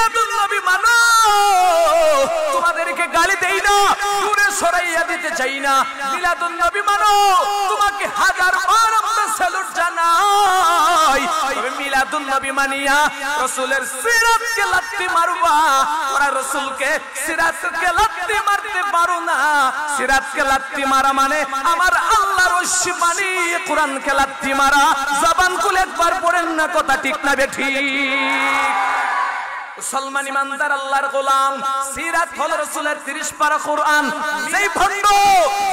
মিলাদুন নবী মানো, তোমাদেরকে গালি দেই না, দূরে সরাইয়া দিতে চাই না। মিলাদুন নবী মানো, তোমাকে হাজার বার আমরা স্যালুট জানাই। তবে মিলাদুন নবী মানিয়া রাসূলের সিরাতকে লাত্তি মারবা, ওরা রাসূলকে সিরাতকে লাত্তি মারতে পারো না। সিরাতকে লাত্তি মারা মানে আমার আল্লাহর ওহী মানি কোরআনকে লাত্তি মারা। জবান খুলে একবার পড়েন না, কথা ঠিক না বেঠিক? মুসলমান ইমানদার আল্লাহর গোলাম, সিরাত হলো রাসূলের 30 পারা কোরআন। যেই ভণ্ড,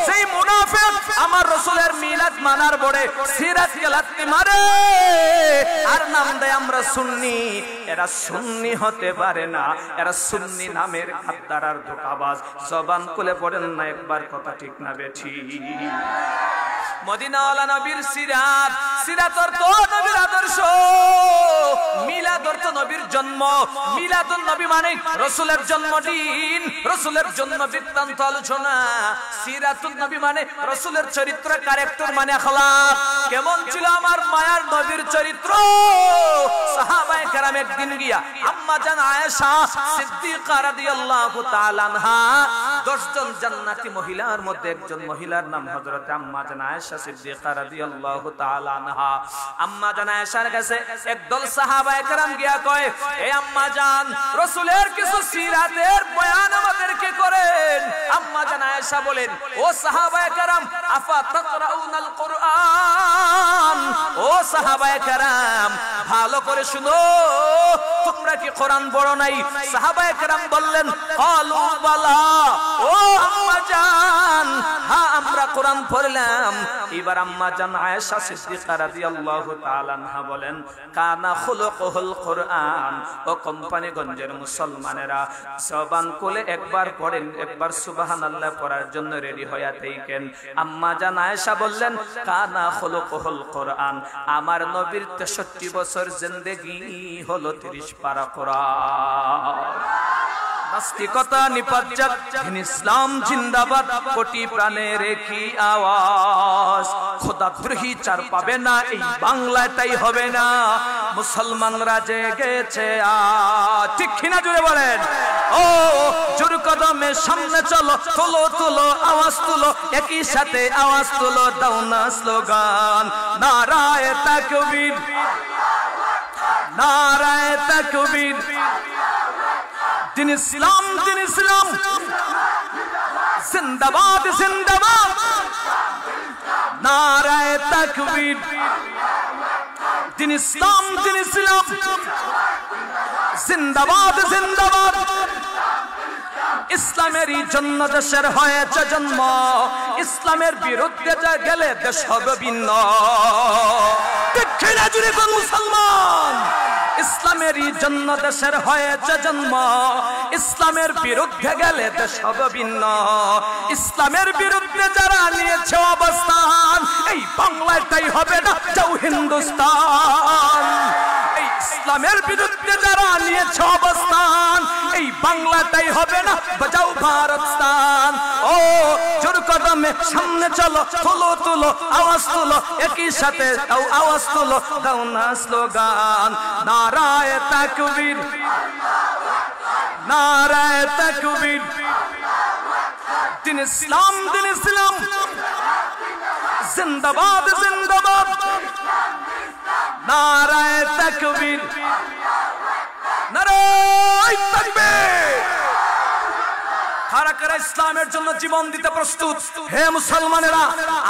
যেই মুনাফিক আমার রাসূলের মিলাদ মানার পরে সিরাতকে লাত্তি মারে আর নাম দেয় আমরা সুন্নি, এরা সুন্নি হতে পারে না, এরা সুন্নি নামের গাদ্দার আর ধোঁকাবাজ। জবান খুলে পড়েন না একবার, কথা ঠিক না বেঠিক? মদিনাওয়ালা নবীর সিরাত, সিরাত অর্থ নবীর আদর্শ, মিলাদ অর্থ নবীর জন্ম। মিলাদুন নবী মানে রাসূলের জন্মদিন, রাসূলের জন্ম বৃত্তান্ত আলোচনা। সিরাতুন নবী মানে রাসূলের চরিত্র, ক্যারেক্টার মানে আখলাক। কেমন ছিল আমার মায়ার নবীর চরিত্র? সাহাবায়ে কেরাম একদিন গিয়া আম্মা জান আয়েশা সিদ্দিকা রাদিয়াল্লাহু তাআলা আনহা, 10 জন জান্নাতি মহিলার মধ্যে একজন মহিলার নাম হযরত আম্মা জান আয়েশা সিদ্দিকা রাদিয়াল্লাহু তাআলা আনহা। আম্মা জান আয়েশার কাছে একদল সাহাবায়ে কেরাম গিয়া কয়, এ আম্মা জান, রাসূলের কিছু সিরাতের বয়ান আমাদেরকে করেন। আম্মা জান আয়েশা বলেন, ও সাহাবায়ে কেরাম, আফা তাকরাউনাল কুরআন, ও সাহাবায়ে কেরাম ভালো করে শুনো, তোমরা কি কোরআন পড়ো নাই? সাহাবায়ে কেরাম বললেন, ক্বালু বালা, ও আম্মা জান, হ্যাঁ আমরা কোরআন পড়লাম। এবার আম্মা জান আয়েশা সিদ্দিকা রাদিয়াল্লাহু তাআলা আনহা বলেন, কানা খুলুকুল কুরআন। ও কোম্পানিগঞ্জের মুসলমানেরা, জবান কোলে একবার পড়েন, একবার সুবহানাল্লাহ পড়ার জন্য রেডি হয়ে থাকেন। আম্মা জান আয়েশা বললেন, কানা খুলুকুল কুরআন, আমার নবীর 63 বছর জিন্দেগি হলো 30 পারা কোরআন। নাস্তিকতা নিপাত, ইসলাম জিন্দাবাদ, কোটি প্রাণে রেখি আওয়াজ। খোদাদ্রোহী চার পাবে না এই বাংলায়, তাই হবে না। মুসলমানরা জেগেছে আজ, ঠিক কিনা জুড়ে বলেন? ও জোর কদমে সামনে চলো, তোলো তোলো আওয়াজ তুলো, একই সাথে আওয়াজ তুলো, দাও না স্লোগান, নারায়ে তাকবীর, নারায়ে তাকবীর। দিন ইসলাম, দিন ইসলাম জিন্দাবাদ, জিন্দাবাদ, নারায়ে তাকবীর। দিন ইসলাম, দিন ইসলাম জিন্দাবাদ, জিন্দাবাদ। ইসলামেরই জন্য দেশের হয়েছে জন্ম, ইসলামের বিরুদ্ধে যা গেলে দেশ হবে ভিন্ন। ঠিক না জুড়ে কোন মুসলমান? ইসলামেরই জন্য দেশের হয়েছে জন্ম, ইসলামের বিরুদ্ধে গেলে দেশ হবে ভিন্ন। ইসলামের বিরুদ্ধে যারা নিয়েছে অবস্থান, এই বাংলায় তাই হবে না, যাও হিন্দুস্তান। এই ইসলামের বিরুদ্ধে যারা নিয়েছে অবস্থান, এই বাংলাটাই হবে না, বাজাও ভারতস্থান। ও জোর কদমে সামনে চলো, তুলো তুলো আওয়াজ তুলো, একই সাথে দাও আওয়াজ তুলো, দাও না স্লোগান, নারায়ে তাকবীর, নারায়ে তাকবীর। দিন ইসলাম, দিন ইসলাম জিন্দাবাদ, জিন্দাবাদ, নারায়ে তাকবীর, নারায়ে তাকবীর। কারা কারা ইসলামের জন্য জীবন দিতে প্রস্তুত? হে মুসলমানেরা,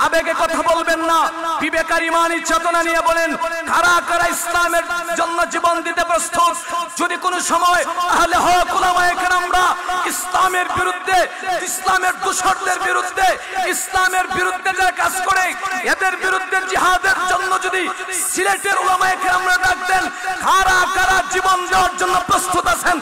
আবেগে কথা বলবেন না, বিবেক আর ঈমানি চেতনা নিয়ে বলেন, কারা কারা ইসলামের জন্য জীবন দিতে প্রস্তুত? যদি কোনো সময় আহলে হক উলামায়ে কেরামরা ইসলামের বিরুদ্ধে, ইসলামের দোসরদের বিরুদ্ধে, ইসলামের বিরুদ্ধে যারা কাজ করে, এদের বিরুদ্ধে জিহাদের জন্য যদি সিলেটের উলামায়ে কেরামরা ডাক দেন, কারা কারা জীবন দেওয়ার জন্য প্রস্তুত আছেন?